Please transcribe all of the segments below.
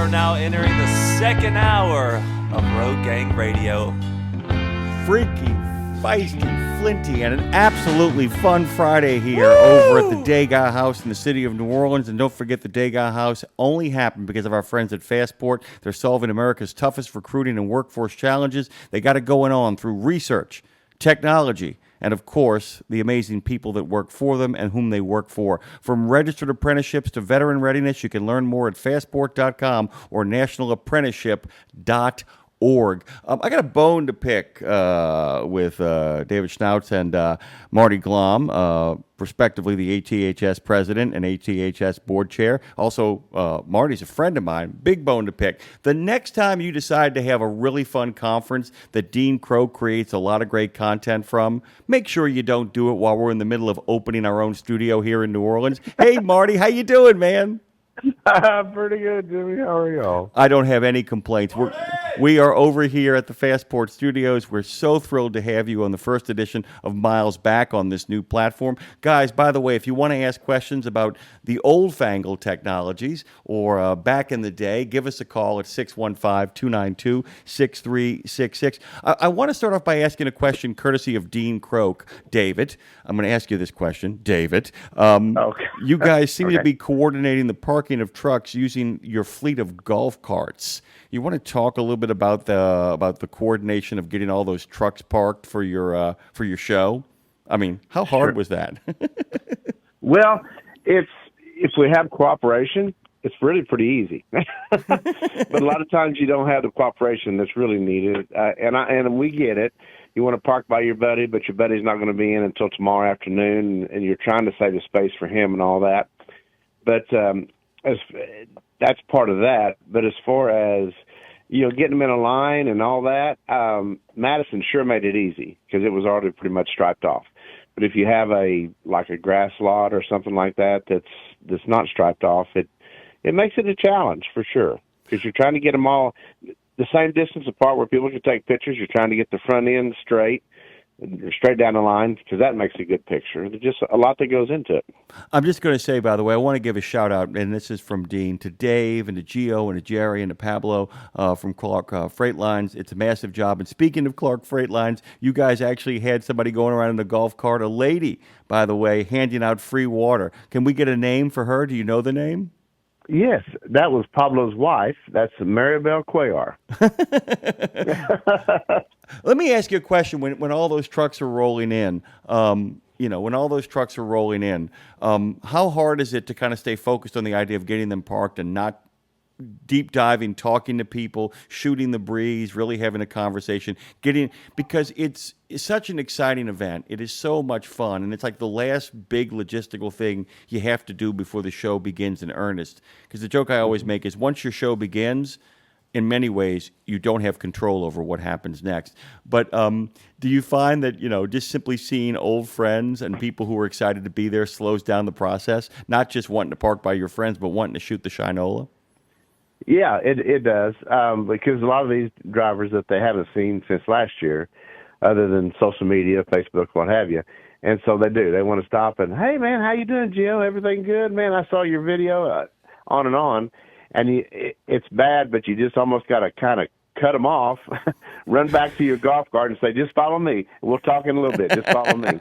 are now entering the second hour of Road Gang Radio. Freaky, feisty, flinty, and an absolutely fun Friday here over at the Degas House in the city of New Orleans. And don't forget, the Degas House only happened because of our friends at Fastport. They're solving America's toughest recruiting and workforce challenges. They got it going on through research, technology, and, of course, the amazing people that work for them and whom they work for. From registered apprenticeships to veteran readiness, you can learn more at fastport.com or nationalapprenticeship.org. I got a bone to pick with David Schnautz and Marty Glomb, respectively the ATHS President and ATHS Board Chair. Also, Marty's a friend of mine. Big bone to pick. The next time you decide to have a really fun conference that Dean Crow creates a lot of great content from, make sure you don't do it while we're in the middle of opening our own studio here in New Orleans. Hey, Marty, how you doing, man? Pretty good, Jimmy. How are y'all? I don't have any complaints. We are over here at the Fastport Studios. We're so thrilled to have you on the first edition of Miles Back on this new platform. Guys, by the way, if you want to ask questions about the old-fangled technologies or back in the day, give us a call at 615-292-6366. I want to start off by asking a question courtesy of Dean Croak. David, I'm going to ask you this question. David, Okay. You guys seem Okay. to be coordinating the parking of trucks using your fleet of golf carts. You want to talk a little bit about the coordination of getting all those trucks parked for your show? I mean, how hard was that? Well, if we have cooperation, it's really pretty easy. But a lot of times you don't have the cooperation that's really needed, and we get it. You want to park by your buddy, but your buddy's not going to be in until tomorrow afternoon, and you're trying to save the space for him and all that. But that's part of that. But as far as getting them in a line and all that, Madison sure made it easy because it was already pretty much striped off. But if you have a grass lot or something like that that's not striped off, it makes it a challenge for sure because you're trying to get them all the same distance apart where people can take pictures. You're trying to get the front end straight down the line because that makes a good picture. There's just a lot that goes into it. I'm just going to say, by the way, I want to give a shout out, and this is from Dean, to Dave and to Gio and to Jerry and to Pablo from Clark Freight Lines. It's a massive job. And speaking of Clark Freight Lines, you guys actually had somebody going around in a golf cart, a lady, by the way, handing out free water. Can we get a name for her? Do you know the name? Yes, that was Pablo's wife. That's Maribel Cuellar. Let me ask you a question. When all those trucks are rolling in, how hard is it to kind of stay focused on the idea of getting them parked and not deep diving, talking to people, shooting the breeze, really having a conversation, because it's such an exciting event. It is so much fun, and it's like the last big logistical thing you have to do before the show begins in earnest. Because the joke I always make is once your show begins, in many ways, you don't have control over what happens next. But do you find that, just simply seeing old friends and people who are excited to be there slows down the process, not just wanting to park by your friends, but wanting to shoot the Shinola? Yeah, it does, because a lot of these drivers that they haven't seen since last year, other than social media, Facebook, what have you, and so they do. They want to stop and, hey, man, how you doing, Gio? Everything good? Man, I saw your video, on and on, and it's bad, but you just almost got to kind of cut them off, run back to your golf cart and say, just follow me. We'll talk in a little bit. Just follow me.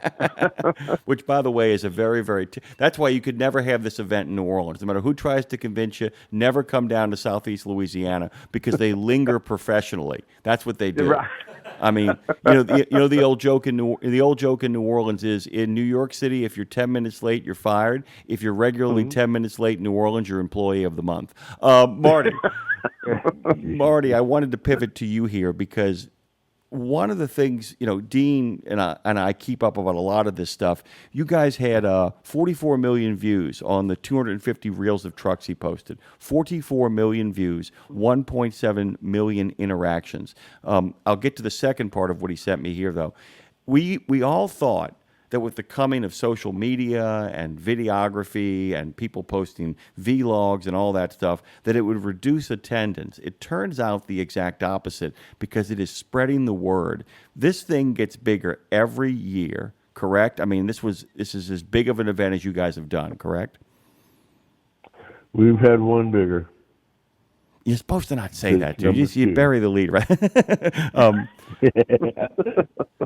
Which, by the way, is a very, very... that's why you could never have this event in New Orleans. No matter who tries to convince you, never come down to Southeast Louisiana because they linger professionally. That's what they do. Right. I mean, the old joke in New Orleans is in New York City, if you're 10 minutes late, you're fired. If you're regularly 10 minutes late in New Orleans, you're employee of the month. Marty, I wanted to pivot to you here because one of the things, Dean and I keep up about a lot of this stuff. You guys had 44 million views on the 250 reels of trucks he posted. 44 million views, 1.7 million interactions. I'll get to the second part of what he sent me here, though. We all thought that with the coming of social media and videography and people posting vlogs and all that stuff, that it would reduce attendance. It turns out the exact opposite because it is spreading the word. This thing gets bigger every year, correct? I mean, this is as big of an event as you guys have done, correct? We've had one bigger. You're supposed to not say that, dude. Number You two. bury the lead, right?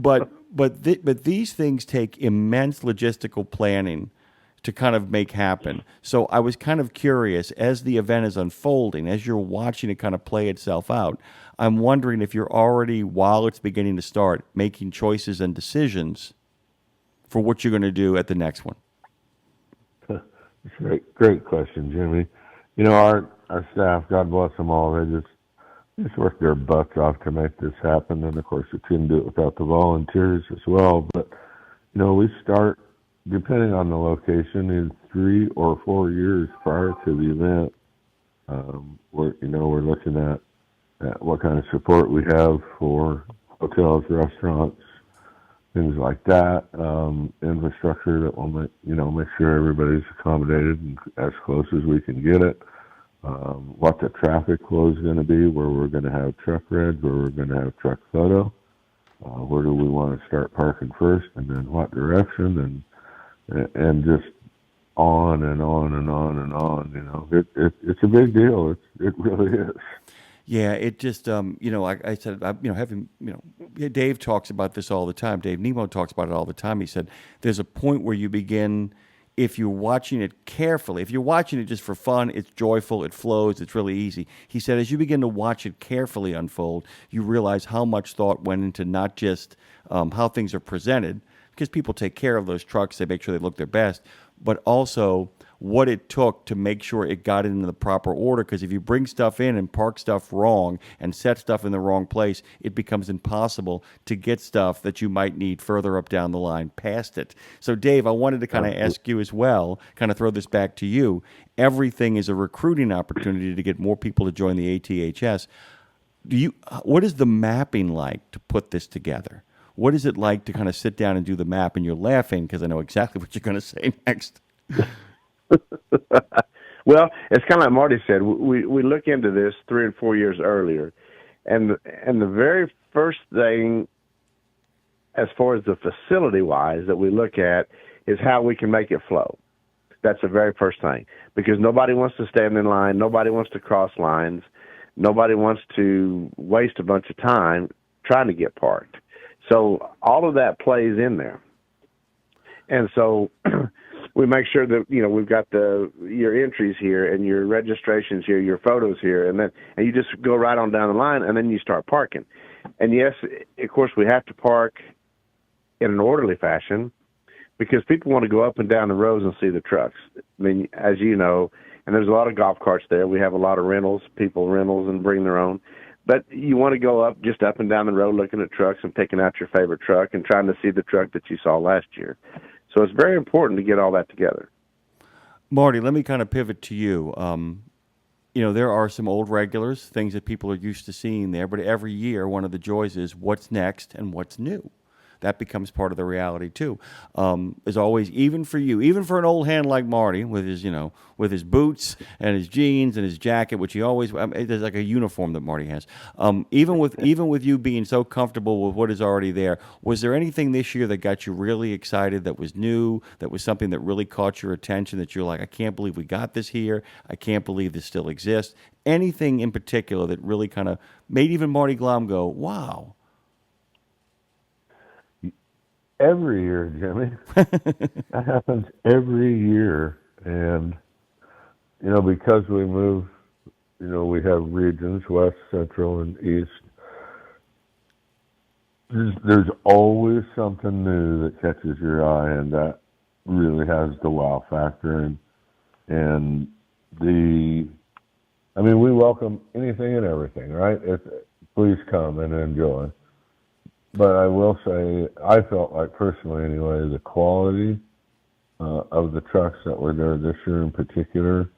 But these things take immense logistical planning to kind of make happen. So I was kind of curious, as the event is unfolding, as you're watching it kind of play itself out, I'm wondering if you're already, while it's beginning to start, making choices and decisions for what you're going to do at the next one. Great question, Jimmy. You know, our staff, God bless them all, they just work their butts off to make this happen. And of course, we couldn't do it without the volunteers as well. But, you know, we start, depending on the location, in 3 or 4 years prior to the event. We're looking at what kind of support we have for hotels, restaurants, things like that, infrastructure that will make sure everybody's accommodated and as close as we can get it. What the traffic flow is going to be, where we're going to have truck reds, where we're going to have truck photo, where do we want to start parking first, and then what direction, and just on and on and on and on. You know, it's a big deal. It really is. Yeah, it just, I said, Dave talks about this all the time. Dave Nemo talks about it all the time. He said, there's a point where you begin, if you're watching it carefully, if you're watching it just for fun, it's joyful, it flows, it's really easy. He said, as you begin to watch it carefully unfold, you realize how much thought went into not just how things are presented, because people take care of those trucks, they make sure they look their best, but also what it took to make sure it got into the proper order. Because if you bring stuff in and park stuff wrong and set stuff in the wrong place, it becomes impossible to get stuff that you might need further up down the line past it. So, Dave, I wanted to kind of ask you as well, kind of throw this back to you. Everything is a recruiting opportunity to get more people to join the ATHS. What is the mapping like to put this together? What is it like to kind of sit down and do the map? And you're laughing because I know exactly what you're going to say next. Well, it's kind of like Marty said. We look into this 3 and 4 years earlier, and the very first thing, as far as the facility wise, that we look at is how we can make it flow. That's the very first thing, because nobody wants to stand in line, nobody wants to cross lines, nobody wants to waste a bunch of time trying to get parked. So all of that plays in there, and so. We make sure that, we've got your entries here and your registrations here, your photos here, and you just go right on down the line, and then you start parking. And yes, of course, we have to park in an orderly fashion because people want to go up and down the roads and see the trucks. I mean, as you know, and there's a lot of golf carts there. We have a lot of rentals and bring their own. But you want to go up and down the road looking at trucks and picking out your favorite truck and trying to see the truck that you saw last year. So it's very important to get all that together. Marty, let me kind of pivot to you. There are some old regulars, things that people are used to seeing there, but every year one of the joys is what's next and what's new. That becomes part of the reality too. As always, even for you, even for an old hand like Marty, with his boots and his jeans and his jacket, which he always, there's like a uniform that Marty has. Even with you being so comfortable with what is already there, was there anything this year that got you really excited, that was new, that was something that really caught your attention, that you're like, I can't believe we got this here, I can't believe this still exists? Anything in particular that really kind of made even Marty Glomb go, wow? Every year, Jimmy. That happens every year. And, because we move, we have regions, West, Central, and East. There's always something new that catches your eye, and that really has the wow factor. And we welcome anything and everything, right? Please come and enjoy. But I will say, I felt like personally anyway, the quality of the trucks that were there this year in particular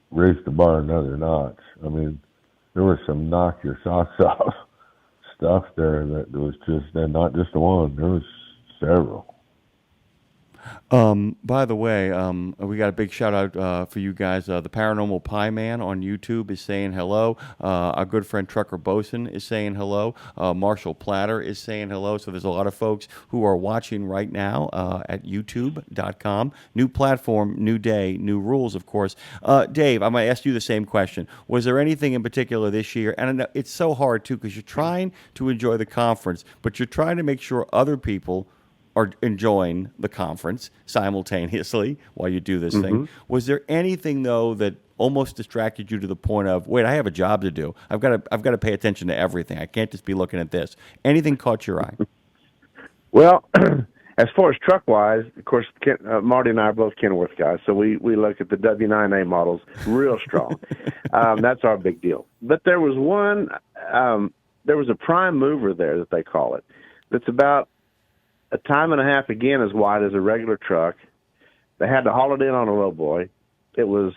raised the bar another notch. I mean, there was some knock your socks off stuff there that was just, and not just one, there was several. By the way, we got a big shout out for you guys. The Paranormal Pie Man on YouTube is saying hello. Our good friend Trucker Boson is saying hello. Marshall Platter is saying hello. So there's a lot of folks who are watching right now at youtube.com. New platform, new day, new rules, of course. Dave, I'm going to ask you the same question. Was there anything in particular this year? And I know it's so hard, too, because you're trying to enjoy the conference, but you're trying to make sure other people are enjoying the conference simultaneously while you do this thing. Was there anything, though, that almost distracted you to the point of, wait, I have a job to do. I've got to pay attention to everything. I can't just be looking at this. Anything caught your eye? Well, as far as truck-wise, of course, Marty and I are both Kenworth guys, so we look at the W9A models real strong. That's our big deal. But there was one, there was a prime mover there that they call it. That's about a time and a half, again, as wide as a regular truck. They had to haul it in on a lowboy. It was,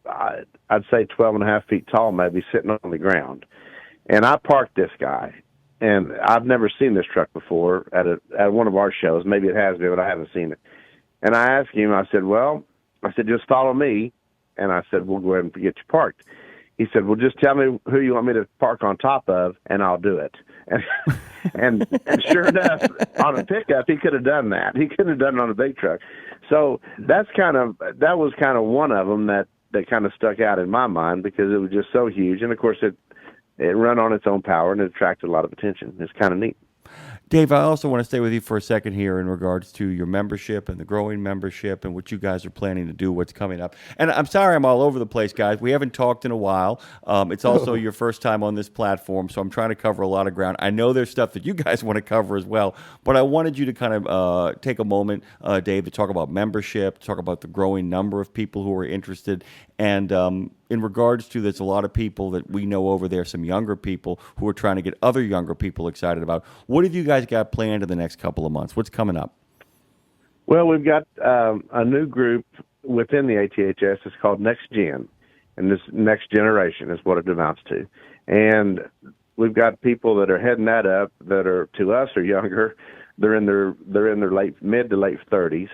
I'd say, 12 and a half feet tall, maybe, sitting on the ground. And I parked this guy, and I've never seen this truck before at one of our shows. Maybe it has been, but I haven't seen it. And I asked him, I said, just follow me. And I said, we'll go ahead and get you parked. He said, well, just tell me who you want me to park on top of, and I'll do it. And sure enough, on a pickup, he could have done that. He couldn't have done it on a big truck. So that was kind of one of them that kind of stuck out in my mind because it was just so huge. And, of course, it ran on its own power, and it attracted a lot of attention. It's kind of neat. Dave, I also want to stay with you for a second here in regards to your membership and the growing membership and what you guys are planning to do, what's coming up. And I'm sorry I'm all over the place, guys. We haven't talked in a while. It's also your first time on this platform, so I'm trying to cover a lot of ground. I know there's stuff that you guys want to cover as well, but I wanted you to kind of take a moment, Dave, to talk about membership, talk about the growing number of people who are interested. And in regards to, there's a lot of people that we know over there, some younger people who are trying to get other younger people excited about. What have you guys got planned in the next couple of months? What's coming up? Well, we've got a new group within the ATHS. It's called Next Gen, and this Next Generation is what it amounts to. And we've got people that are heading that up that are, to us, are younger. They're in their mid to late 30s.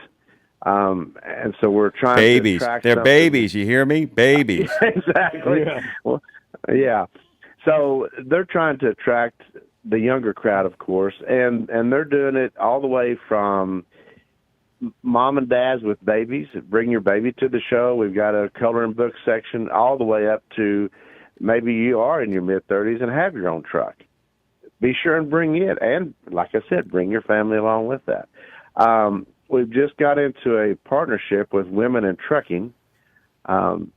And so we're trying babies. to attract They're something. Babies. You hear me? Babies. Exactly. Yeah. Well, yeah. So they're trying to attract the younger crowd, of course, and they're doing it all the way from mom and dads with babies. Bring your baby to the show. We've got a coloring book section all the way up to maybe you are in your mid-30s and have your own truck. Be sure and bring it. And like I said, bring your family along with that. We've just got into a partnership with Women in Trucking, and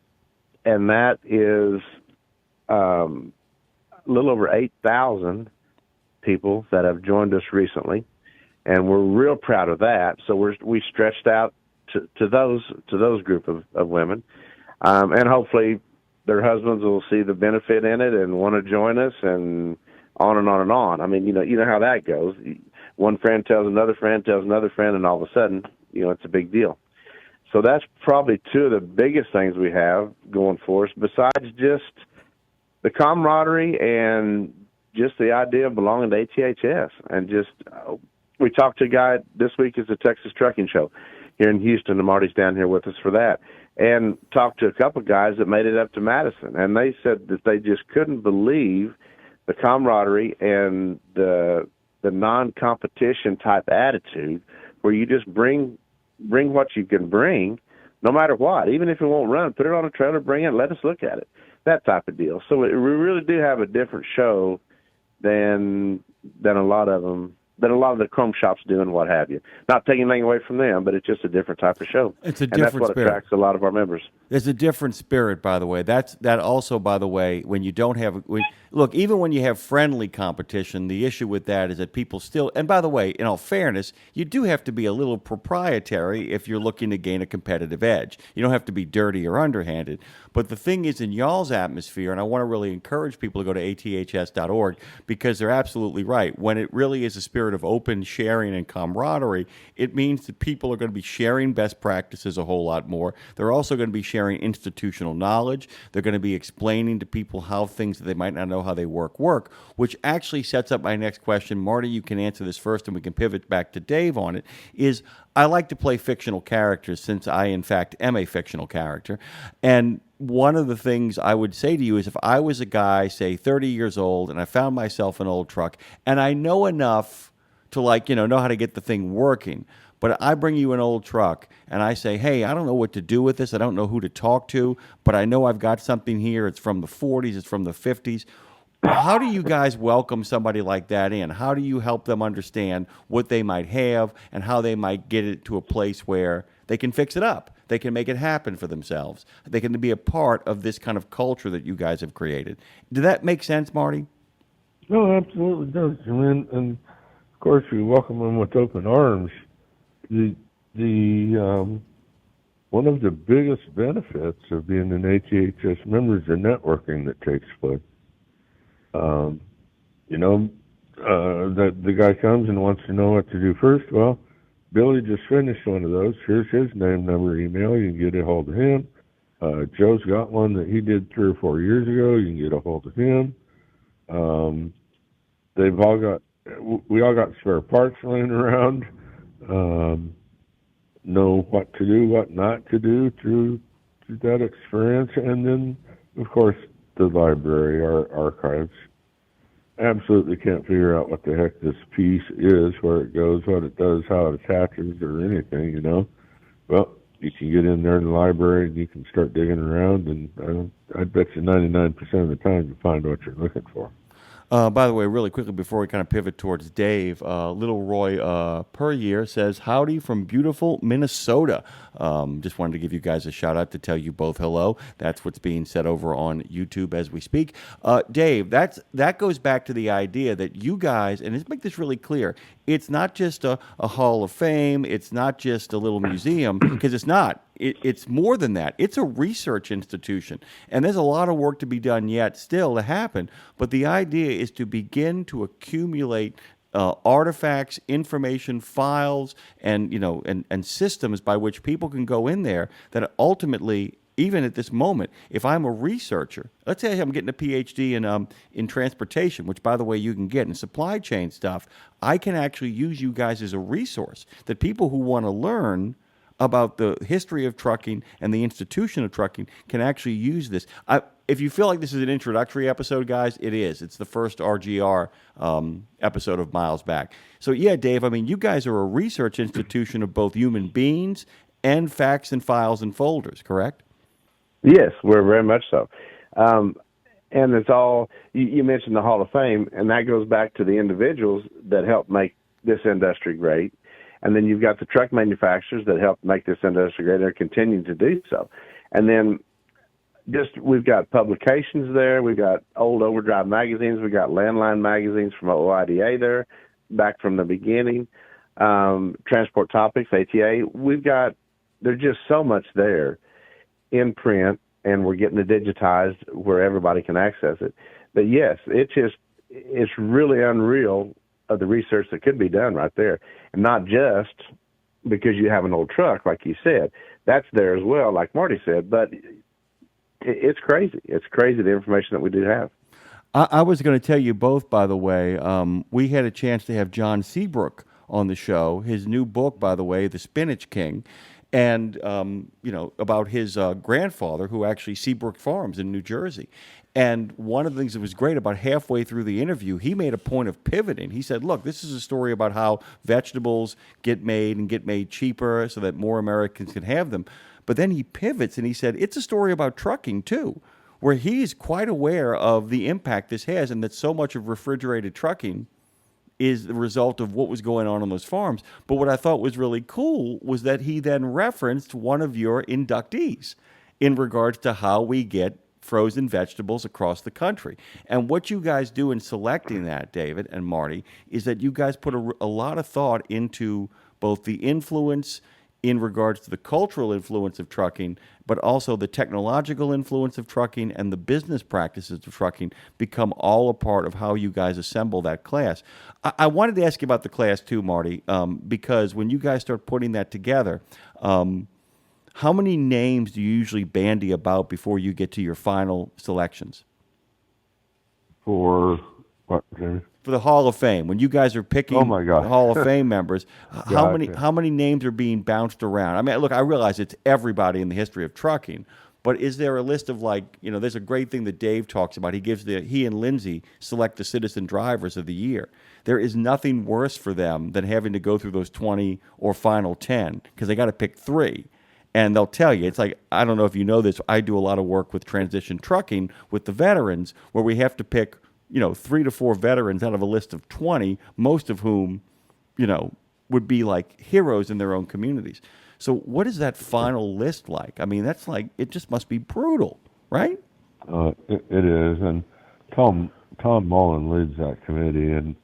that is a little over 8,000 people that have joined us recently, and we're real proud of that. So we stretched out to those group of women, and hopefully their husbands will see the benefit in it and want to join us, and on and on and on. I mean, you know how that goes. One friend tells another friend, and all of a sudden, it's a big deal. So that's probably two of the biggest things we have going for us, besides just the camaraderie and just the idea of belonging to ATHS. And just, we talked to a guy this week is the Texas Trucking Show here in Houston, and Marty's down here with us for that, and talked to a couple of guys that made it up to Madison, and they said that they just couldn't believe the camaraderie and the non-competition type attitude where you just bring what you can bring, no matter what. Even if it won't run, put it on a trailer, bring it, let us look at it. That type of deal. So we really do have a different show than a lot of the chrome shops do and what have you. Not taking anything away from them, but it's just a different type of show. It's a different and that's what spirit. Attracts a lot of our members. There's a different spirit, by the way. That also, by the way, when you don't have look, even when you have friendly competition, the issue with that is that people still, and by the way, in all fairness, you do have to be a little proprietary if you're looking to gain a competitive edge. You don't have to be dirty or underhanded. But the thing is, in y'all's atmosphere, and I want to really encourage people to go to aths.org, because they're absolutely right. When it really is a spirit spirit of open sharing and camaraderie, it means that people are going to be sharing best practices a whole lot more. They're also going to be sharing institutional knowledge. They're going to be explaining to people how things that they might not know how they work, which actually sets up my next question. Marty, you can answer this first, and we can pivot back to Dave on it, is I like to play fictional characters since I, in fact, am a fictional character. And one of the things I would say to you is if I was a guy, say, 30 years old, and I found myself an old truck, and I know enough to, know how to get the thing working, but I bring you an old truck, and I say, hey, I don't know what to do with this. I don't know who to talk to, but I know I've got something here. It's from the 40s. It's from the 50s. How do you guys welcome somebody like that in? How do you help them understand what they might have and how they might get it to a place where they can fix it up? They can make it happen for themselves. They can be a part of this kind of culture that you guys have created. Did that make sense, Marty? No, absolutely does. And of course, we welcome them with open arms. The one of the biggest benefits of being an ATHS member is the networking that takes place. That the guy comes and wants to know what to do first. Well, Billy just finished one of those. Here's his name, number, email. You can get a hold of him. Joe's got one that he did 3 or 4 years ago. You can get a hold of him. We all got spare parts laying around. Know what to do, what not to do through that experience. And then, of course, the library, our archives. Absolutely can't figure out what the heck this piece is, where it goes, what it does, how it attaches, or anything, Well, you can get in there in the library and you can start digging around, and I'd bet you 99% of the time you find what you're looking for. By the way, really quickly before we kind of pivot towards Dave, Little Roy per year says, howdy from beautiful Minnesota. Just wanted to give you guys a shout out to tell you both hello. That's what's being said over on YouTube as we speak. Dave, that goes back to the idea that you guys, and let's make this really clear, it's not just a Hall of Fame, it's not just a little museum, because it's not. It's more than that. It's a research institution, and there's a lot of work to be done yet still to happen, but the idea is to begin to accumulate artifacts, information, files, and and systems by which people can go in there that ultimately, even at this moment, if I'm a researcher, let's say I'm getting a PhD in transportation, which, by the way, you can get in supply chain stuff, I can actually use you guys as a resource that people who want to learn about the history of trucking and the institution of trucking can actually use this. If you feel like this is an introductory episode, guys, it is. It's the first RGR episode of Miles Back. So, yeah, Dave, you guys are a research institution of both human beings and facts and files and folders, correct? Yes, we're very much so. And it's all, you mentioned the Hall of Fame, and that goes back to the individuals that helped make this industry great. And then you've got the truck manufacturers that helped make this industry great. They're continuing to do so. And then we've got publications there. We've got old Overdrive magazines. We've got landline magazines from OIDA there, back from the beginning. Transport Topics, ATA. There's just so much there in print, and we're getting it digitized where everybody can access it. But yes, it's really unreal of the research that could be done right there. And not just because you have an old truck, like you said. That's there as well, like Marty said. But it's crazy. It's crazy, the information that we do have. I was going to tell you both, by the way. We had a chance to have John Seabrook on the show. His new book, by the way, The Spinach King, and about his grandfather, who actually Seabrook Farms in New Jersey. And one of the things that was great, about halfway through the interview, he made a point of pivoting. He said, look, this is a story about how vegetables get made cheaper so that more Americans can have them. But then he pivots and he said, it's a story about trucking too, where he's quite aware of the impact this has, and that so much of refrigerated trucking is the result of what was going on those farms. But what I thought was really cool was that he then referenced one of your inductees in regards to how we get frozen vegetables across the country. And what you guys do in selecting that, David and Marty, is that you guys put a lot of thought into both the influence in regards to the cultural influence of trucking, but also the technological influence of trucking and the business practices of trucking become all a part of how you guys assemble that class. I wanted to ask you about the class too, Marty, because when you guys start putting that together, how many names do you usually bandy about before you get to your final selections? For what, Jamie? For the Hall of Fame, when you guys are picking Oh my God. the Hall of Fame members, Gotcha. how many names are being bounced around? I mean, look, I realize it's everybody in the history of trucking, but is there a list of, like, there's a great thing that Dave talks about. He and Lindsay select the citizen drivers of the year. There is nothing worse for them than having to go through those 20 or final 10 because they got to pick 3. And they'll tell you, it's like, I don't know if you know this, I do a lot of work with transition trucking with the veterans where we have to pick 3 to 4 veterans out of a list of 20, most of whom, would be like heroes in their own communities. So what is that final list like? I mean, that's like, it just must be brutal, right? It is, and Tom Mullen leads that committee, and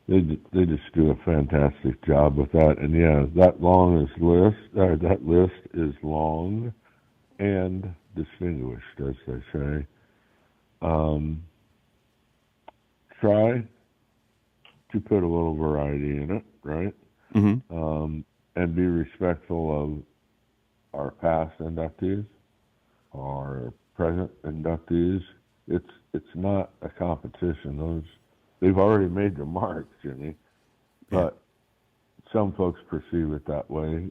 they just do a fantastic job with that. And yeah, that list is long and distinguished, as they say. Try to put a little variety in it, right? Mm-hmm. And be respectful of our past inductees, our present inductees. It's not a competition. They've already made their mark, Jimmy. But some folks perceive it that way.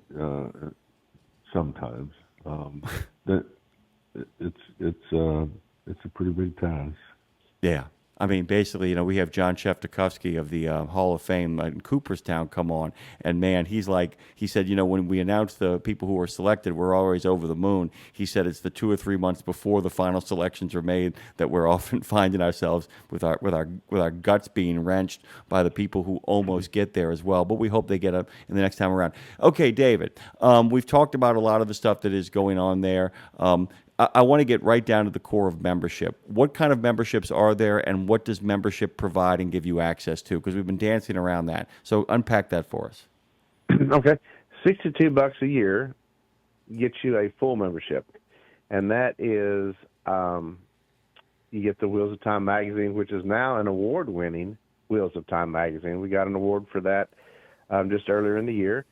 Sometimes that it's a pretty big task. Yeah. I mean, basically, we have John Sheftakovsky of the Hall of Fame in Cooperstown come on, and man, he said, when we announce the people who are selected, we're always over the moon. He said it's the 2 or 3 months before the final selections are made that we're often finding ourselves with our guts being wrenched by the people who almost get there as well. But we hope they get up in the next time around. Okay, David, we've talked about a lot of the stuff that is going on there. I want to get right down to the core of membership. What kind of memberships are there, and what does membership provide and give you access to? Because we've been dancing around that. So unpack that for us. Okay. $62 a year gets you a full membership, and that is you get the Wheels of Time magazine, which is now an award-winning Wheels of Time magazine. We got an award for that just earlier in the year.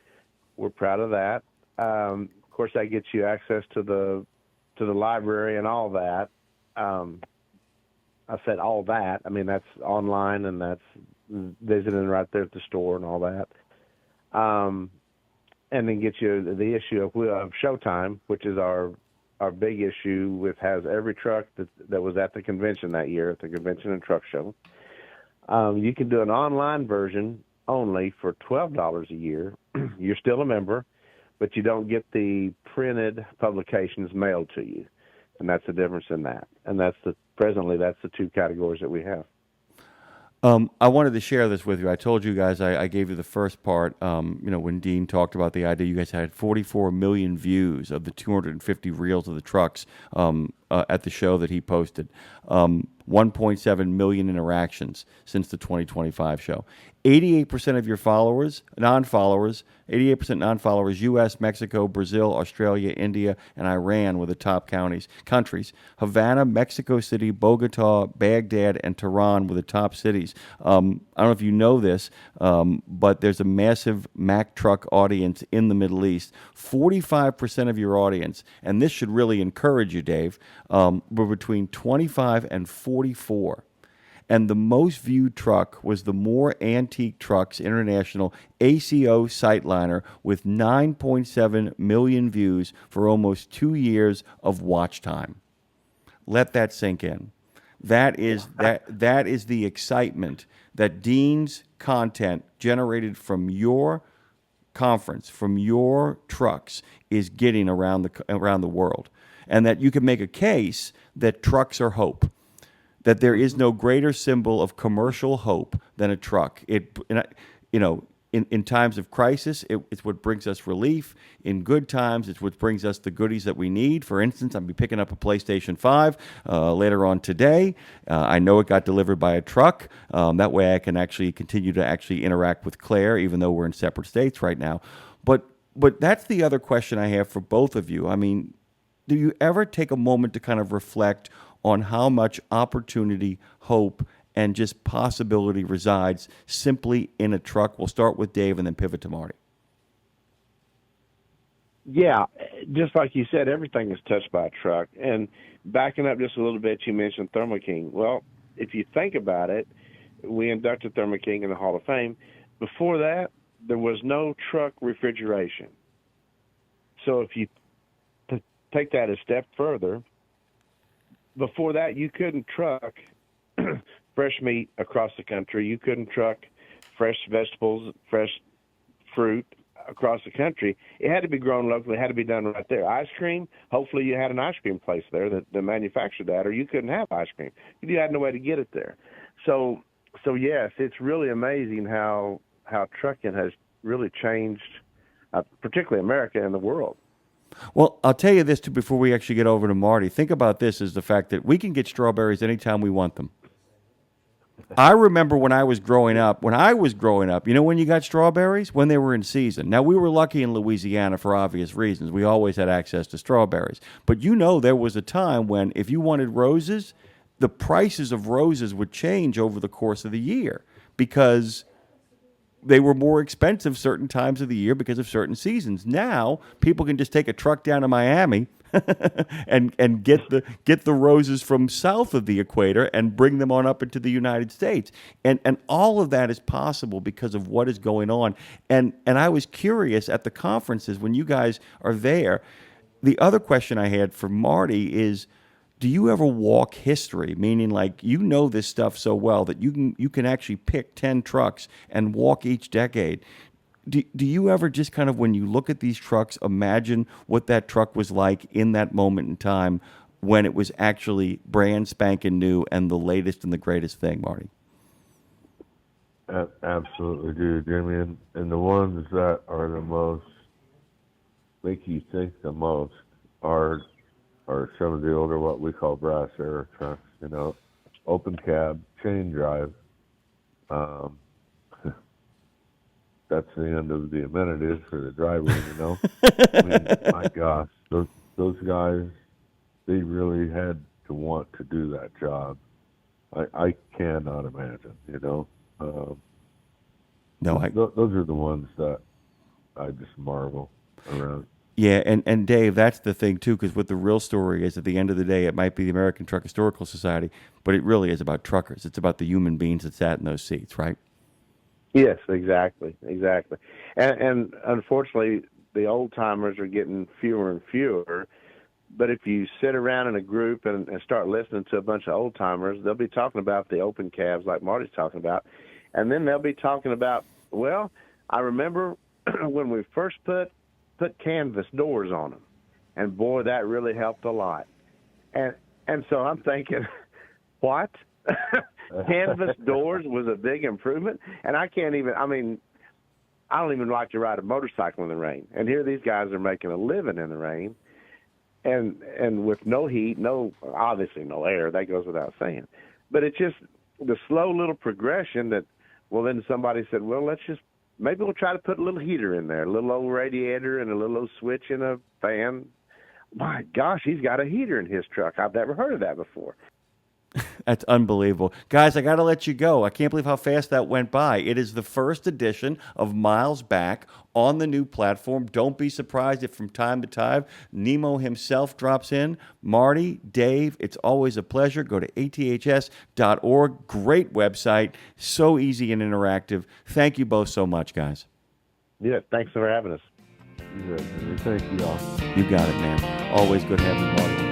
We're proud of that. Of course, that gets you access to the library and all that. I said all that. I mean, that's online, and that's visiting right there at the store and all that. And then get you the issue of Showtime, which is our big issue, has every truck that was at the convention that year, at the Convention and Truck Show. You can do an online version only for $12 a year. You're still a member, but you don't get the printed publications mailed to you. And that's the difference in that. And presently that's the 2 categories that we have. I wanted to share this with you. I told you guys, I gave you the first part, when Dean talked about the idea. You guys had 44 million views of the 250 reels of the trucks at the show that he posted. 1.7 million interactions since the 2025 show. 88% of your non-followers, U.S., Mexico, Brazil, Australia, India, and Iran were the top countries. Havana, Mexico City, Bogota, Baghdad, and Tehran were the top cities. I don't know if you know this, but there's a massive Mack truck audience in the Middle East. 45% of your audience, and this should really encourage you, Dave, were between 25 and 44. And the most viewed truck was the More Antique Trucks International ACO Sightliner with 9.7 million views for almost 2 years of watch time. Let that sink in. That is the excitement that Dean's content generated from your conference, from your trucks, is getting around the world. And that you can make a case that trucks are hope. That there is no greater symbol of commercial hope than a truck. In times of crisis, it's what brings us relief. In good times, it's what brings us the goodies that we need. For instance, I'll be picking up a PlayStation 5 later on today. I know it got delivered by a truck. That way I can actually continue to interact with Claire, even though we're in separate states right now. But But that's the other question I have for both of you. I mean, do you ever take a moment to kind of reflect on how much opportunity, hope, and just possibility resides simply in a truck? We'll start with Dave and then pivot to Marty. Yeah, just like you said, everything is touched by a truck. And backing up just a little bit, you mentioned Thermo King. Well, if you think about it, we inducted Thermo King in the Hall of Fame. Before that, there was no truck refrigeration. So if you take that a step further, before that, you couldn't truck fresh meat across the country. You couldn't truck fresh vegetables, fresh fruit across the country. It had to be grown locally. It had to be done right there. Ice cream, hopefully you had an ice cream place there that manufactured that, or you couldn't have ice cream. You had no way to get it there. So yes, it's really amazing how trucking has really changed, particularly America and the world. Well, I'll tell you this too before we actually get over to Marty. Think about this, is the fact that we can get strawberries anytime we want them. I remember when I was growing up, you know when you got strawberries? When they were in season. Now, we were lucky in Louisiana for obvious reasons. We always had access to strawberries. But you know there was a time when if you wanted roses, the prices of roses would change over the course of the year because they were more expensive certain times of the year because of certain seasons. Now, people can just take a truck down to Miami and get the roses from south of the equator and bring them on up into the United States. And all of that is possible because of what is going on. And I was curious at the conferences when you guys are there. The other question I had for Marty is, do you ever walk history? Meaning, like, you know this stuff so well that you can actually pick 10 trucks and walk each decade. Do you ever just kind of, when you look at these trucks, imagine what that truck was like in that moment in time when it was actually brand spanking new and the latest and the greatest thing, Marty? Absolutely do, Jimmy. And the ones that are the most, make you think the most, are some of the older, what we call brass era trucks, open cab, chain drive. That's the end of the amenities for the driver, I mean, my gosh, those guys, they really had to want to do that job. I cannot imagine, No, those are the ones that I just marvel around. Yeah, and Dave, that's the thing, too, because what the real story is, at the end of the day, it might be the American Truck Historical Society, but it really is about truckers. It's about the human beings that sat in those seats, right? Yes, exactly. And unfortunately, the old-timers are getting fewer and fewer, but if you sit around in a group and start listening to a bunch of old-timers, they'll be talking about the open cabs like Marty's talking about, and then they'll be talking about, well, I remember when we first put canvas doors on them, and boy, that really helped a lot. And so I'm thinking, what? Canvas doors was a big improvement, and I don't even like to ride a motorcycle in the rain, and here these guys are making a living in the rain, and with no heat, obviously no air, that goes without saying, but it's just the slow little progression that, well, then somebody said, well, maybe we'll try to put a little heater in there, a little old radiator and a little old switch and a fan. My gosh, he's got a heater in his truck. I've never heard of that before. That's unbelievable. Guys, I got to let you go. I can't believe how fast that went by. It is the first edition of Miles Back on the new platform. Don't be surprised if from time to time Nemo himself drops in. Marty, Dave, it's always a pleasure. Go to aths.org. Great website. So easy and interactive. Thank you both so much, guys. Yeah, thanks for having us. Thank you all. You got it, man. Always good having you, Marty.